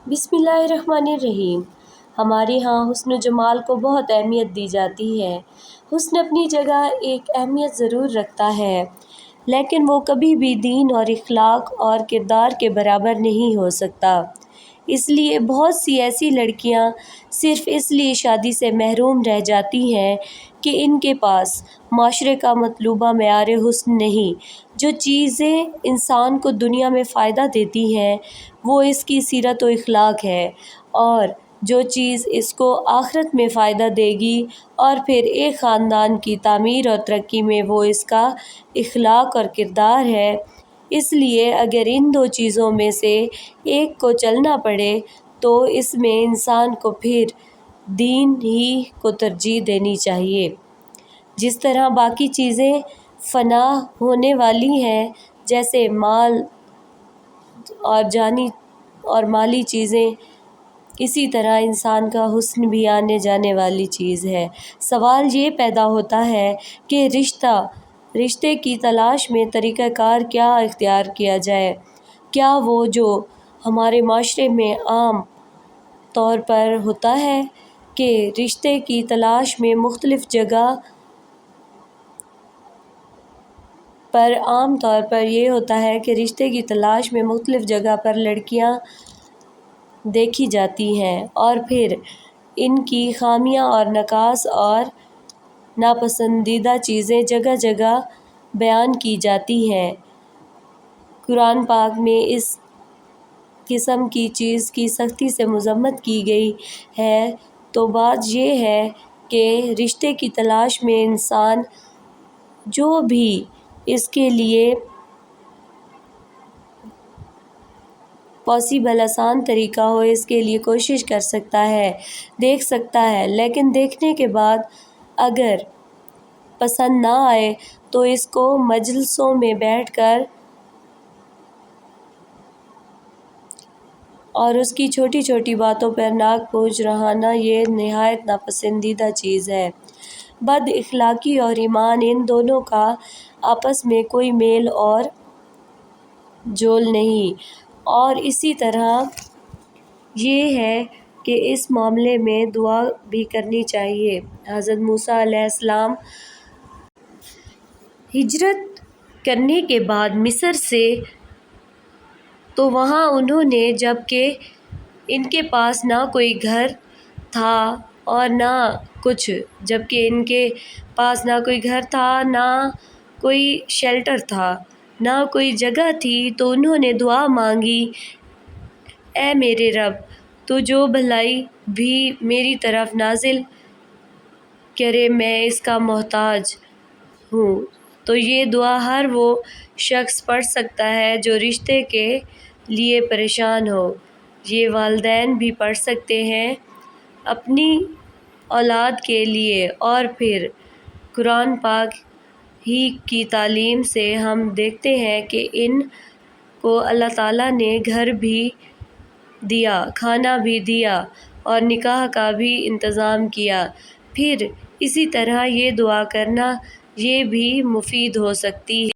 بسم اللہ الرحمن الرحیم۔ ہمارے ہاں حسن و جمال کو بہت اہمیت دی جاتی ہے۔ حسن اپنی جگہ ایک اہمیت ضرور رکھتا ہے، لیکن وہ کبھی بھی دین اور اخلاق اور کردار کے برابر نہیں ہو سکتا۔ اس لیے بہت سی ایسی لڑکیاں صرف اس لیے شادی سے محروم رہ جاتی ہیں کہ ان کے پاس معاشرے کا مطلوبہ معیار حسن نہیں۔ جو چیزیں انسان کو دنیا میں فائدہ دیتی ہیں وہ اس کی سیرت و اخلاق ہے، اور جو چیز اس کو آخرت میں فائدہ دے گی اور پھر ایک خاندان کی تعمیر اور ترقی میں وہ اس کا اخلاق اور کردار ہے۔ اس لیے اگر ان دو چیزوں میں سے ایک کو چلنا پڑے تو اس میں انسان کو پھر دین ہی کو ترجیح دینی چاہیے۔ جس طرح باقی چیزیں فنا ہونے والی ہیں، جیسے مال اور جانی اور مالی چیزیں، اسی طرح انسان کا حسن بھی آنے جانے والی چیز ہے۔ سوال یہ پیدا ہوتا ہے کہ رشتے کی تلاش میں طریقہ کار کیا اختیار کیا جائے؟ کیا وہ جو ہمارے معاشرے میں عام طور پر ہوتا ہے کہ رشتے کی تلاش میں مختلف جگہ پر عام طور پر یہ ہوتا ہے کہ رشتے کی تلاش میں مختلف جگہ پر لڑکیاں دیکھی جاتی ہیں اور پھر ان کی خامیاں اور نقائص اور ناپسندیدہ چیزیں جگہ جگہ بیان کی جاتی ہیں۔ قرآن پاک میں اس قسم کی چیز کی سختی سے مذمت کی گئی ہے۔ تو بات یہ ہے کہ رشتے کی تلاش میں انسان جو بھی اس کے لیے پاسبل آسان طریقہ ہو اس کے لیے کوشش کر سکتا ہے، دیکھ سکتا ہے، لیکن دیکھنے کے بعد اگر پسند نہ آئے تو اس کو مجلسوں میں بیٹھ کر اور اس کی چھوٹی چھوٹی باتوں پر ناک پونچھ رہنا یہ نہایت ناپسندیدہ چیز ہے۔ بد اخلاقی اور ایمان، ان دونوں کا آپس میں کوئی میل اور جول نہیں۔ اور اسی طرح یہ ہے کہ اس معاملے میں دعا بھی کرنی چاہیے۔ حضرت موسیٰ علیہ السلام ہجرت کرنے کے بعد مصر سے، تو وہاں انہوں نے جب کہ ان کے پاس نہ کوئی گھر تھا اور نہ کچھ، نہ کوئی شیلٹر تھا، نہ کوئی جگہ تھی، تو انہوں نے دعا مانگی، اے میرے رب، تو جو بھلائی بھی میری طرف نازل کرے میں اس کا محتاج ہوں۔ تو یہ دعا ہر وہ شخص پڑھ سکتا ہے جو رشتے کے لیے پریشان ہو۔ یہ والدین بھی پڑھ سکتے ہیں اپنی اولاد کے لیے، اور پھر قرآن پاک ہی کی تعلیم سے ہم دیکھتے ہیں کہ ان کو اللہ تعالیٰ نے گھر بھی دیا، کھانا بھی دیا اور نکاح کا بھی انتظام کیا۔ پھر اسی طرح یہ دعا کرنا یہ بھی مفید ہو سکتی ہے۔